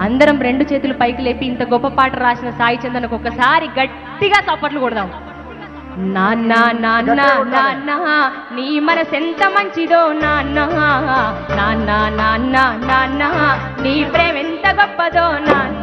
అందరం రెండు చేతులు పైకి లేపి ఇంత గొప్ప పాట రాసిన సాయి చందనకు ఒకసారి గట్టిగా చప్పట్లు కొడదాం. నాన్న నాన్న నాన్న నీ మనసెంత మంచిదో నాన్న, నాన్న నాన్న నాన్న నీ ప్రేమ ఎంత గొప్పదో నాన్న.